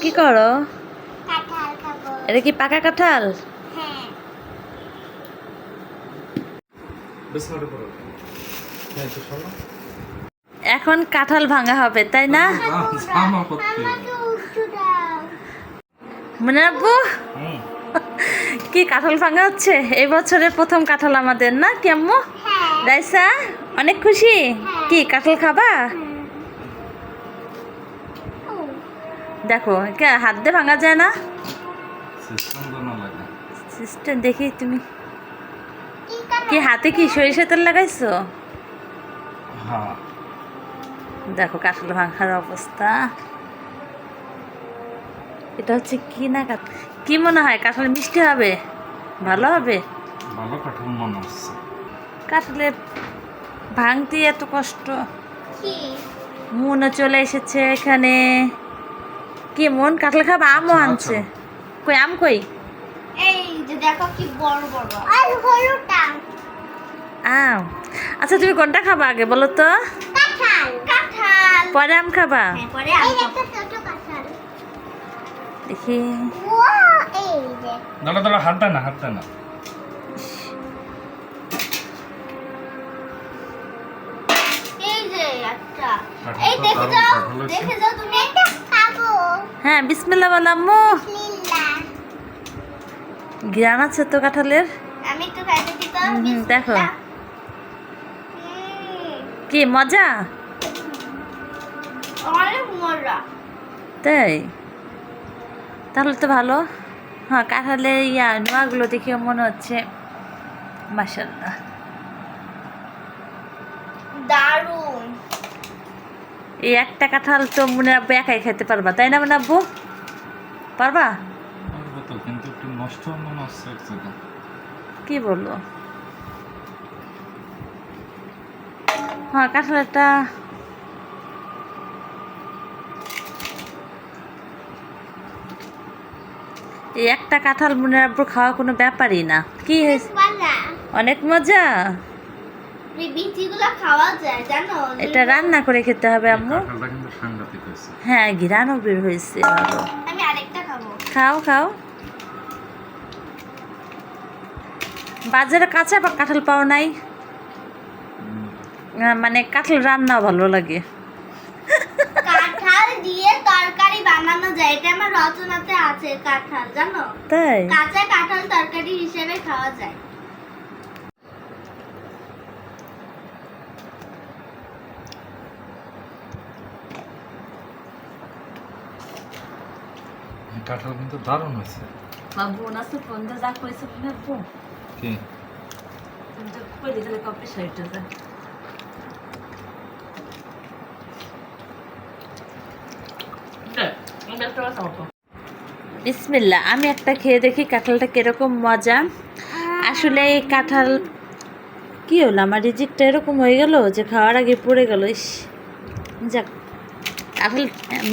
কি করো? কাঁঠাল খাবো। এটা কি পাকা কাঁঠাল? হ্যাঁ। এখন কাঁঠাল ভাঙা হবে তাই না? আমাকে উঠু দাও। মানে আব্বু কি কাঁঠাল ভাঙা হচ্ছে? এই বছরের প্রথম কাঁঠাল আমাদের না কি আম্মু? হ্যাঁ। রাইসা অনেক খুশি? কি কাঁঠাল খাবা? ও, দেখো কে হাত দিয়ে ভাঙা যায় না? লাগে সিস্টেম দেখি তুমি কি কালার? কি হাতে কি সরিষা তেল লাগাইছো? হ্যাঁ দেখো কাঁঠাল ভাঙার অবস্থা। এটা হচ্ছে কি না কি মনে হয় কাঁঠাল মিষ্টি হবে? ভালো হবে? ভালো কাঠাল মনে হচ্ছে। কাঁঠালের ভাঙতে এত কষ্ট। কি? মনও চলে এসেছে এখানে। কি মন কাঁঠাল খাবা? আমও আনছে। কই আম কই? এই যে দেখো কি বড় বড়। আর হলুদটা। আম। আচ্ছা তুমি কোনটা খাবা আগে বলো তো? কাঁঠাল। কাঁঠাল। পরে আম খাবা? হ্যাঁ, পরে আম খাবো। এই একটা ছোট কাঁঠাল। দেখি ওয়াও, এই যে। দাঁড়া দাঁড়া, হাত দেয় না, হাত দেয় না। এই যে একটা। কাঁঠালটা এই দেখে দারুণ যাও, কাঁঠাল হয়েছে। দেখে যাও তুমি। এটা খাবো। হ্যাঁ বিসমিল্লাহ বল আম্মু। লিল্লা। ঘ্রাণ আছে তো কাঁঠালের। আমি একটু খাইতে দিত। দেখো কি মজা? অনেক মজা। তাই তাহলে তো ভালো। হ্যাঁ কাঁঠালের নোয়াগুলো দেখে মনে হচ্ছে মাশাআল্লাহ দারুণ। এই একটা কাঁঠাল তো মনে আব্বু একাই খেতে পারবা তাই না মনে আব্বু? পারবা? পারবো তো, কিন্তু একটু নষ্ট মনে হচ্ছে এক জায়গায়। কি বললো? হ্যাঁ কাঁঠালটা এই একটা কাঁঠাল মনে আব্বুর খাওয়া কোনো ব্যাপারই না। কি হয়েছে? মজা। অনেক মজা। এই বিচিগুলো খাওয়া যায় জানো? এটা রান্না করে খেতে হবে এই আম্মু। কাঁঠালটা কিন্তু সাংঘাতিক হয়েছে। হ্যাঁ ঘ্রাণও বের হয়েছে ভালো। আমি আরেকটা খাবো। খাও খাও। বাজারে কাঁচা কাঁঠাল পাও নাই? মানে কাঁঠাল রান্নাও ভালো লাগে। কাঁঠাল দিয়ে তরকারি বানানো যায়, এটা আমার রচনাতে আছে। কাঁঠাল জানো? তাই কাঁচা কাঁঠাল তরকারি হিসেবে খাওয়া যায়। এই কাঁঠাল কিন্তু দারুণ হয়েছে। বাবু না তো ফোন যা কইছে না আব্বু কি তুমি তো কই দিলে কপি সাইটে যা বিসমিল্লাহ। আমি একটা খেয়ে দেখি কাঁঠালটা কিরকম মজা। আসলে এই কাঁঠাল কি হলো আমার রিজিকটা এরকম হয়ে গেল যে খাওয়ার আগে পড়ে গেল। ইস যাক কাঁঠাল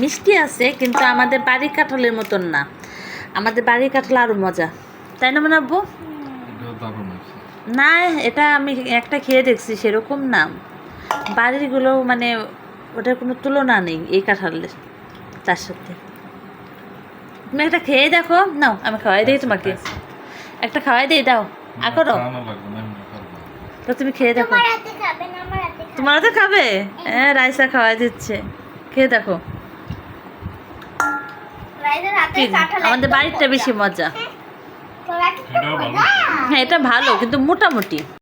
মিষ্টি আছে কিন্তু আমাদের বাড়ির কাঁঠালের মতন না। আমাদের বাড়ির কাঁঠাল আরও মজা তাই না মনে আব্বু? এটাও দারুণ হয়েছে। না এটা আমি একটা খেয়ে দেখছি সেরকম না। বাড়িরগুলো মানে ওটার কোনো তুলনা নেই এই কাঁঠালের তার সাথে। তুমি একটা খেয়ে দেখো। নাও আমি খাওয়াই দিই তোমাকে। একটা খাওয়াই দিই দাও করো খাওয়ানো লাগবে না, এমনি খাবো। তো তুমি খেয়ে দেখো। আমার হাতে খাবে না, আমার হাতে খাবে। তোমার তো খাবে? হ্যাঁ রাইসা খাওয়াই দিচ্ছে খেয়ে দেখো। রাইদের হাতে কি কাঁঠাল আমাদের একদম বাড়িরটা বেশি মজা। তোরা কি এটাও ভালো। মজা? হ্যাঁ এটা ভালো কিন্তু মোটামুটি।